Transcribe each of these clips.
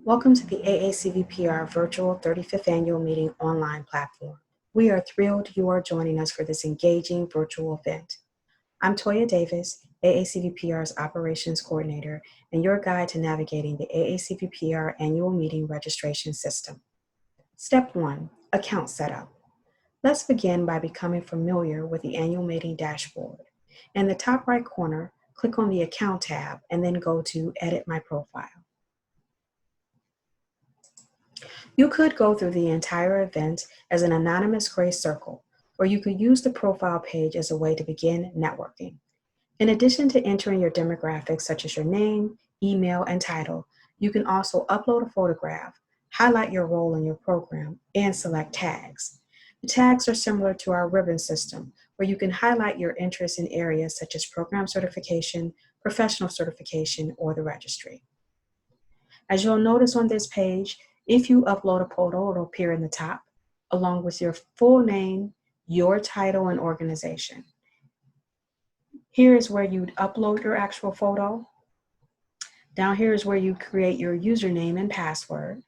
Welcome to the AACVPR Virtual 35th Annual Meeting online platform. We are thrilled you are joining us for this engaging virtual event. I'm Toya Davis, AACVPR's Operations Coordinator, and your guide to navigating the AACVPR Annual Meeting Registration System. Step 1, Account Setup. Let's begin by becoming familiar with the Annual Meeting Dashboard. In the top right corner, click on the Account tab and then go to Edit My Profile. You could go through the entire event as an anonymous gray circle, or you could use the profile page as a way to begin networking. In addition to entering your demographics such as your name, email, and title, you can also upload a photograph, highlight your role in your program, and select tags. The tags are similar to our ribbon system, where you can highlight your interest in areas such as program certification, professional certification, or the registry. As you'll notice on this page, if you upload a photo, it'll appear in the top, along with your full name, your title, and organization. Here is where you'd upload your actual photo. Down here is where you create your username and password.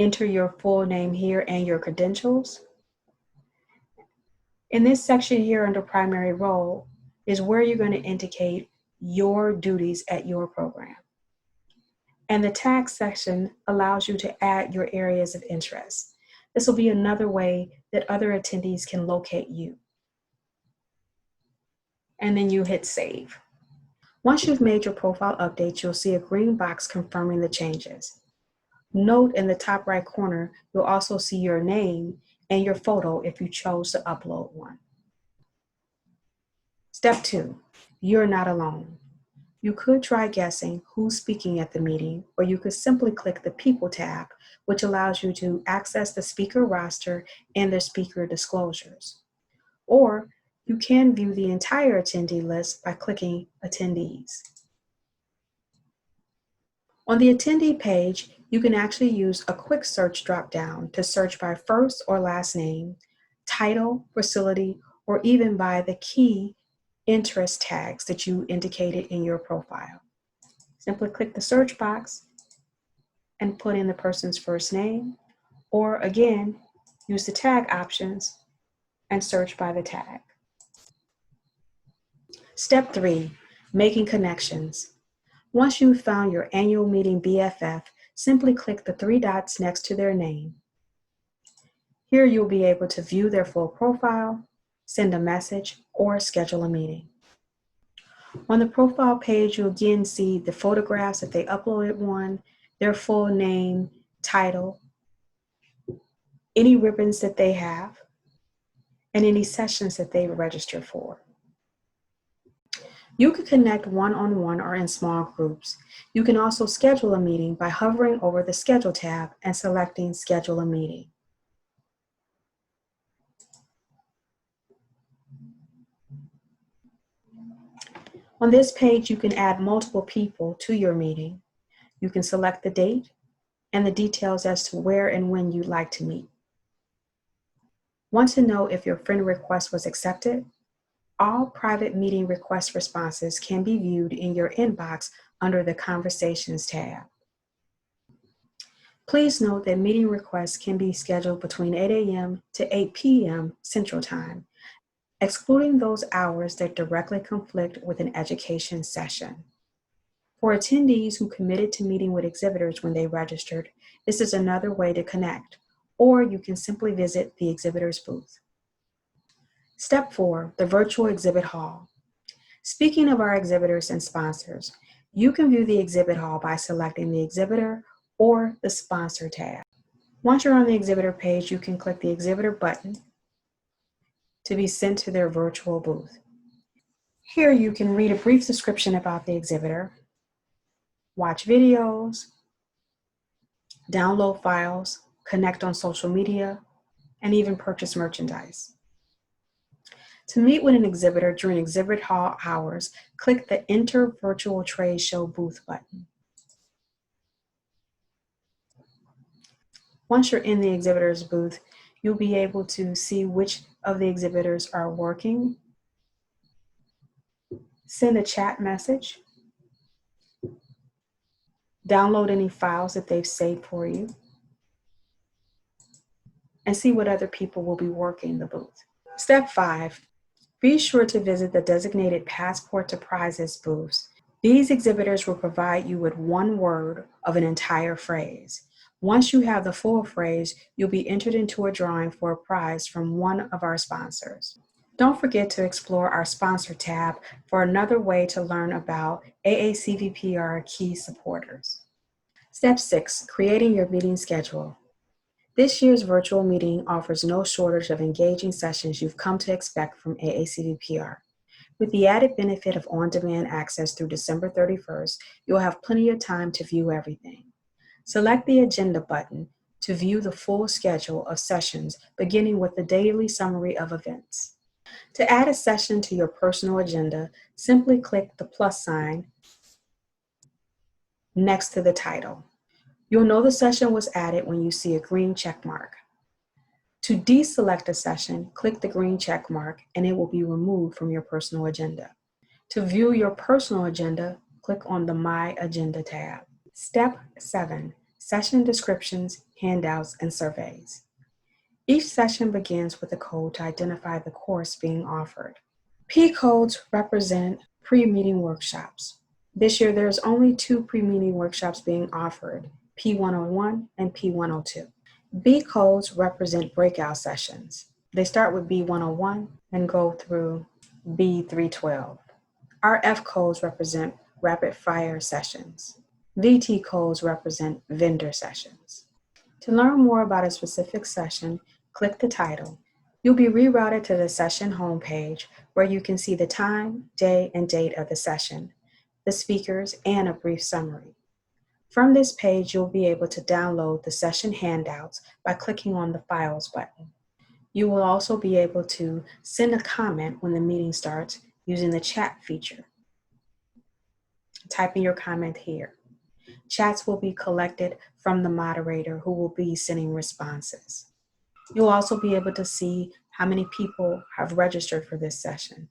Enter your full name here and your credentials. In this section here under primary role is where you're going to indicate your duties at your program. And the tag section allows you to add your areas of interest. This will be another way that other attendees can locate you. And then you hit save. Once you've made your profile update, you'll see a green box confirming the changes. Note in the top right corner, you'll also see your name and your photo if you chose to upload one. Step 2, you're not alone. You could try guessing who's speaking at the meeting, or you could simply click the People tab, which allows you to access the speaker roster and their speaker disclosures. Or you can view the entire attendee list by clicking Attendees. On the attendee page, you can actually use a quick search dropdown to search by first or last name, title, facility, or even by the key interest tags that you indicated in your profile. Simply click the search box and put in the person's first name, or again, use the tag options and search by the tag. Step 3, making connections. Once you've found your annual meeting BFF, simply click the 3 dots next to their name. Here you'll be able to view their full profile, send a message, or schedule a meeting. On the profile page, you'll again see the photographs if they uploaded one, their full name, title, any ribbons that they have, and any sessions that they've registered for. You can connect one-on-one or in small groups. You can also schedule a meeting by hovering over the Schedule tab and selecting Schedule a Meeting. On this page, you can add multiple people to your meeting. You can select the date and the details as to where and when you'd like to meet. Want to know if your friend request was accepted? All private meeting request responses can be viewed in your inbox under the Conversations tab. Please note that meeting requests can be scheduled between 8 a.m. to 8 p.m. Central Time, excluding those hours that directly conflict with an education session. For attendees who committed to meeting with exhibitors when they registered, this is another way to connect, or you can simply visit the exhibitor's booth. Step 4, the virtual exhibit hall. Speaking of our exhibitors and sponsors, you can view the exhibit hall by selecting the exhibitor or the sponsor tab. Once you're on the exhibitor page, you can click the exhibitor button to be sent to their virtual booth. Here you can read a brief description about the exhibitor, watch videos, download files, connect on social media, and even purchase merchandise. To meet with an exhibitor during exhibit hall hours, click the Enter Virtual Trade Show Booth button. Once you're in the exhibitor's booth, you'll be able to see which of the exhibitors are working, send a chat message, download any files that they've saved for you, and see what other people will be working the booth. Step 5, be sure to visit the designated Passport to Prizes booths. These exhibitors will provide you with one word of an entire phrase. Once you have the full phrase, you'll be entered into a drawing for a prize from one of our sponsors. Don't forget to explore our sponsor tab for another way to learn about AACVPR key supporters. Step 6, creating your meeting schedule. This year's virtual meeting offers no shortage of engaging sessions you've come to expect from AACVPR. With the added benefit of on-demand access through December 31st, you'll have plenty of time to view everything. Select the Agenda button to view the full schedule of sessions, beginning with the daily summary of events. To add a session to your personal agenda, simply click the plus sign next to the title. You'll know the session was added when you see a green check mark. To deselect a session, click the green check mark and it will be removed from your personal agenda. To view your personal agenda, click on the My Agenda tab. Step 7, session descriptions, handouts, and surveys. Each session begins with a code to identify the course being offered. P codes represent pre-meeting workshops. This year, there's only 2 pre-meeting workshops being offered, P101 and P102. B codes represent breakout sessions. They start with B101 and go through B312. Our F codes represent rapid fire sessions. VT codes represent vendor sessions. To learn more about a specific session, click the title. You'll be rerouted to the session homepage where you can see the time, day, and date of the session, the speakers, and a brief summary. From this page, you'll be able to download the session handouts by clicking on the Files button. You will also be able to send a comment when the meeting starts using the chat feature. Type in your comment here. Chats will be collected from the moderator who will be sending responses. You'll also be able to see how many people have registered for this session.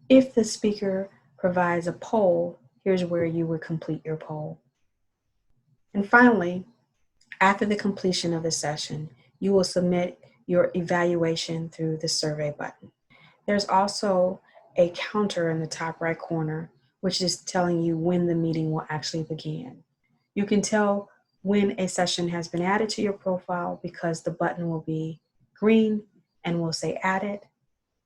If the speaker provides a poll, here's where you would complete your poll. And finally, after the completion of the session, you will submit your evaluation through the survey button. There's also a counter in the top right corner, which is telling you when the meeting will actually begin. You can tell when a session has been added to your profile because the button will be green and will say added.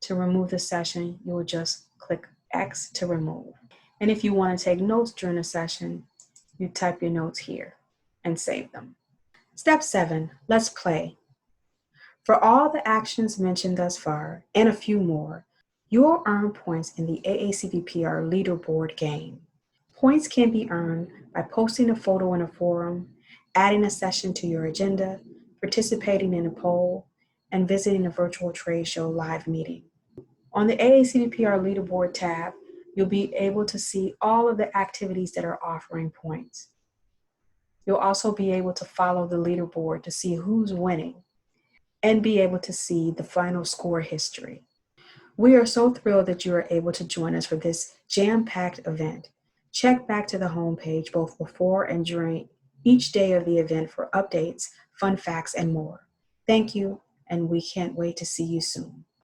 To remove the session, you will just click X to remove. And if you want to take notes during a session, you type your notes here and save them. Step 7, let's play. For all the actions mentioned thus far, and a few more, you will earn points in the AACVPR leaderboard game. Points can be earned by posting a photo in a forum, adding a session to your agenda, participating in a poll, and visiting a virtual trade show live meeting. On the AACVPR leaderboard tab, you'll be able to see all of the activities that are offering points. You'll also be able to follow the leaderboard to see who's winning and be able to see the final score history. We are so thrilled that you are able to join us for this jam-packed event. Check back to the homepage both before and during each day of the event for updates, fun facts, and more. Thank you, and we can't wait to see you soon.